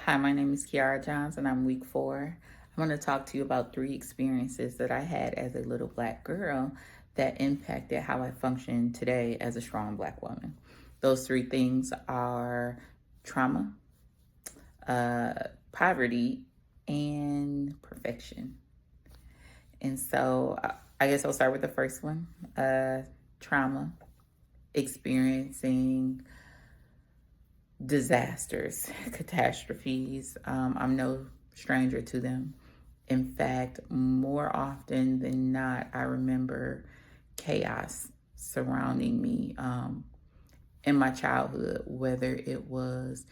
Hi, my name is Kiara Johnson. I'm week 4. I want to talk to you about 3 experiences that I had as a little black girl that impacted how I function today as a strong black woman. Those 3 things are trauma, uh, poverty, and perfection. And so I guess I'll start with the first one, trauma, experiencing disasters, catastrophes. I'm no stranger to them. In fact, more often than not, I remember chaos surrounding me in my childhood, whether it was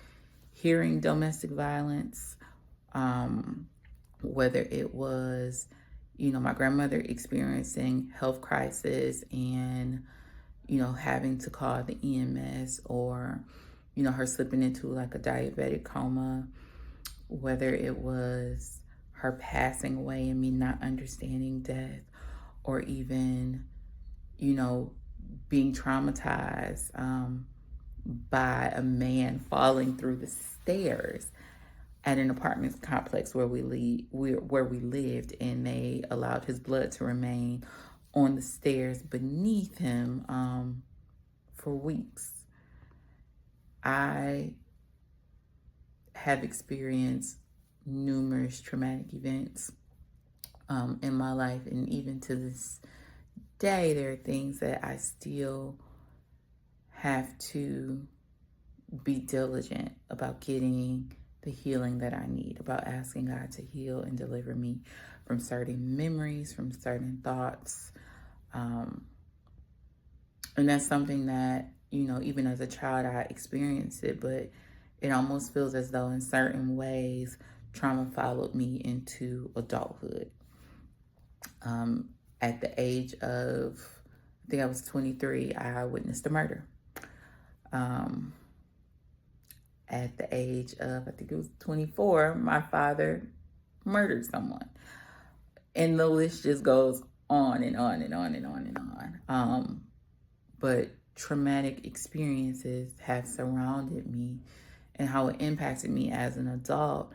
hearing domestic violence, um, whether it was, my grandmother experiencing health crisis and, having to call the EMS, or, her slipping into like a diabetic coma, whether it was her passing away and me not understanding death, or even, you know, being traumatized by a man falling through the stairs at an apartment complex where we lived, and they allowed his blood to remain on the stairs beneath him for weeks. I have experienced numerous traumatic events in my life, and even to this day, there are things that I still have to be diligent about getting the healing that I need, about asking God to heal and deliver me from certain memories, from certain thoughts. Um, and that's something that, even as a child, I experienced it, but it almost feels as though in certain ways, trauma followed me into adulthood. Um, at the age of, I think I was 23, I witnessed a murder. Um, at the age of, I think it was 24, my father murdered someone. And the list just goes on and on and on and on and on. But traumatic experiences have surrounded me, and how it impacted me as an adult.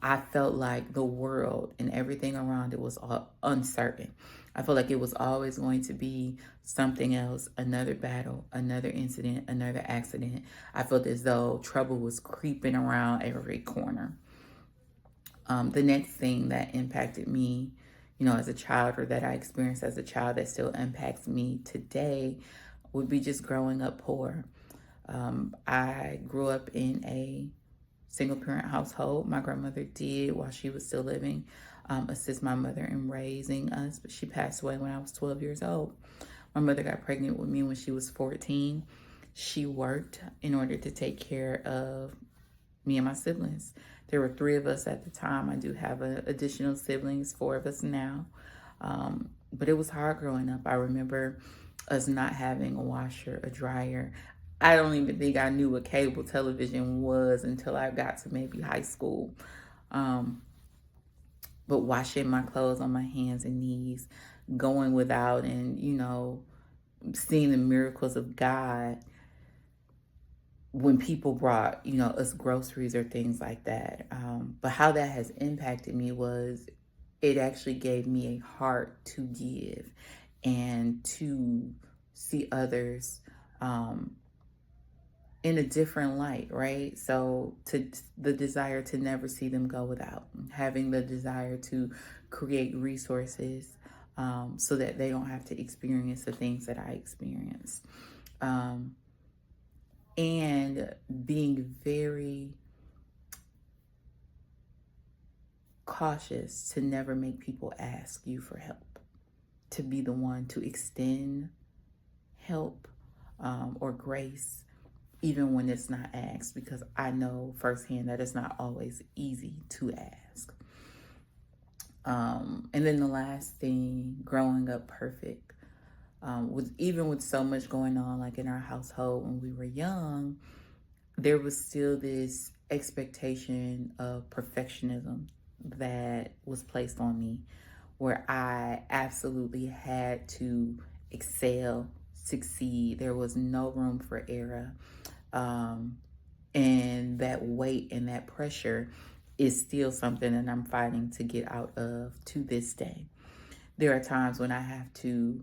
I felt like the world and everything around it was all uncertain. I felt like it was always going to be something else, another battle, another incident, another accident. I felt as though trouble was creeping around every corner. The next thing that impacted me, as a child, or that I experienced as a child that still impacts me today, would be just growing up poor. I grew up in a single parent household. My grandmother did, while she was still living, assist my mother in raising us, but she passed away when I was 12 years old. My mother got pregnant with me when she was 14. She worked in order to take care of me and my siblings. There were 3 of us at the time. I do have additional siblings, 4 of us now. But it was hard growing up. I remember us not having a washer, a dryer. I don't even think I knew what cable television was until I got to maybe high school. Um, but washing my clothes on my hands and knees, going without, and, seeing the miracles of God when people brought, us groceries or things like that. But how that has impacted me was it actually gave me a heart to give and to see others in a different light, right? So to the desire to never see them go without, having the desire to create resources so that they don't have to experience the things that I experienced. And being very cautious to never make people ask you for help, to be the one to extend help or grace, even when it's not asked, because I know firsthand that it's not always easy to ask. And then the last thing, growing up perfect. With so much going on, like in our household when we were young, there was still this expectation of perfectionism that was placed on me, where I absolutely had to excel, succeed. There was no room for error. And that weight and that pressure is still something that I'm fighting to get out of to this day. There are times when I have to,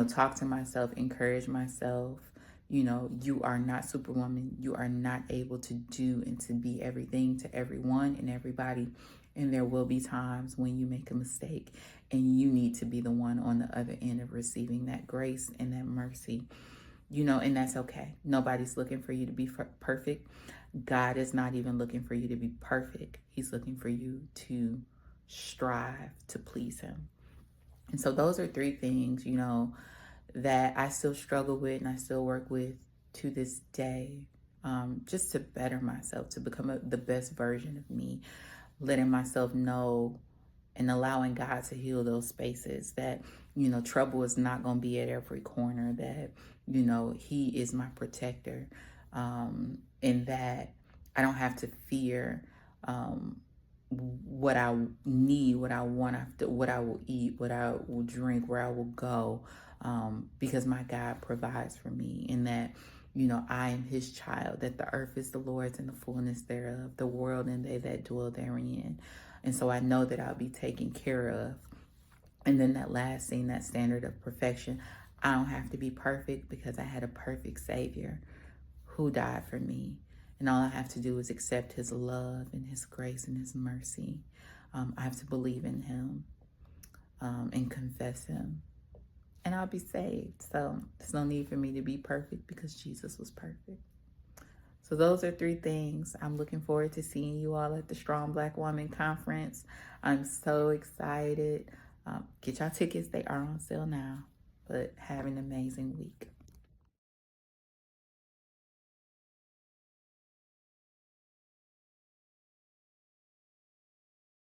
talk to myself, encourage myself. You are not Superwoman. You are not able to do and to be everything to everyone and everybody. And there will be times when you make a mistake and you need to be the one on the other end of receiving that grace and that mercy, and that's okay. Nobody's looking for you to be perfect. God is not even looking for you to be perfect. He's looking for you to strive to please Him. And so those are three things, that I still struggle with and I still work with to this day, just to better myself, to become the best version of me, letting myself know and allowing God to heal those spaces that, trouble is not going to be at every corner, that, He is my protector, and that I don't have to fear what I need, what I want, after what I will eat, what I will drink, where I will go, because my God provides for me, and that, I am His child, that the earth is the Lord's and the fullness thereof, the world and they that dwell therein. And so I know that I'll be taken care of. And then that last thing, that standard of perfection, I don't have to be perfect because I had a perfect Savior who died for me. And all I have to do is accept His love and His grace and His mercy. I have to believe in Him, and confess Him, and I'll be saved. So there's no need for me to be perfect because Jesus was perfect. So those are three things. I'm looking forward to seeing you all at the Strong Black Woman Conference. I'm so excited. Get y'all tickets. They are on sale now. But have an amazing week.